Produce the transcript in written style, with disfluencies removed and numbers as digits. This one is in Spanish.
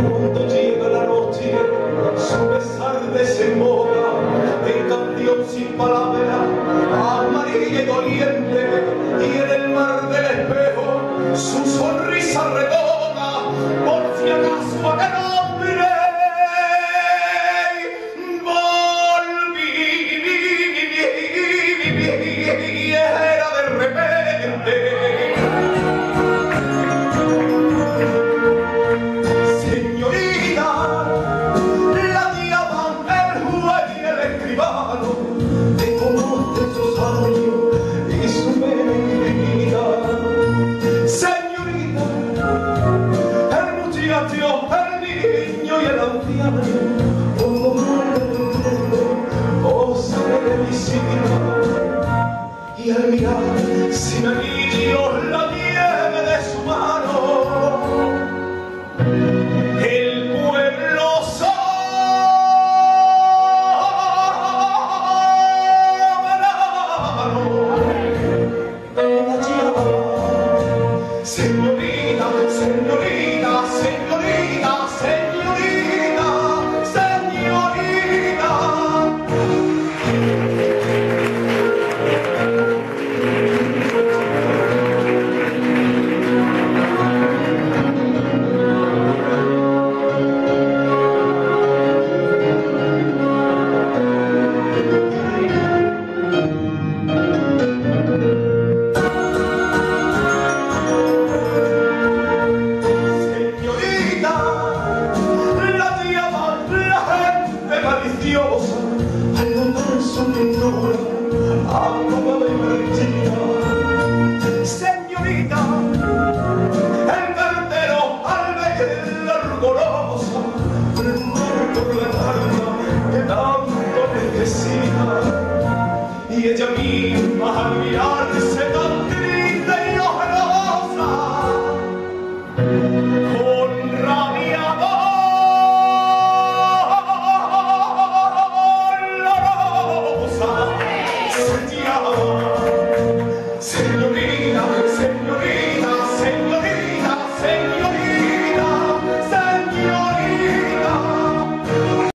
Cuando llega la noche, su besar desemboca en canción sin palabra, amarilla y doliente, y en el mar del espejo su sonrisa redonda, por si acaso aquel hombre volviera de repente. Y al mirar sin anillos la nieve de su mano, el pueblo soberano la llama. Señorita, señorita, señorita, señorita, señorita. Al notar su pintura apagada y perdida. Señorita, el cartero al verla rugorosa preguntar por la tarde que tanto necesita, y ella misma al mirarse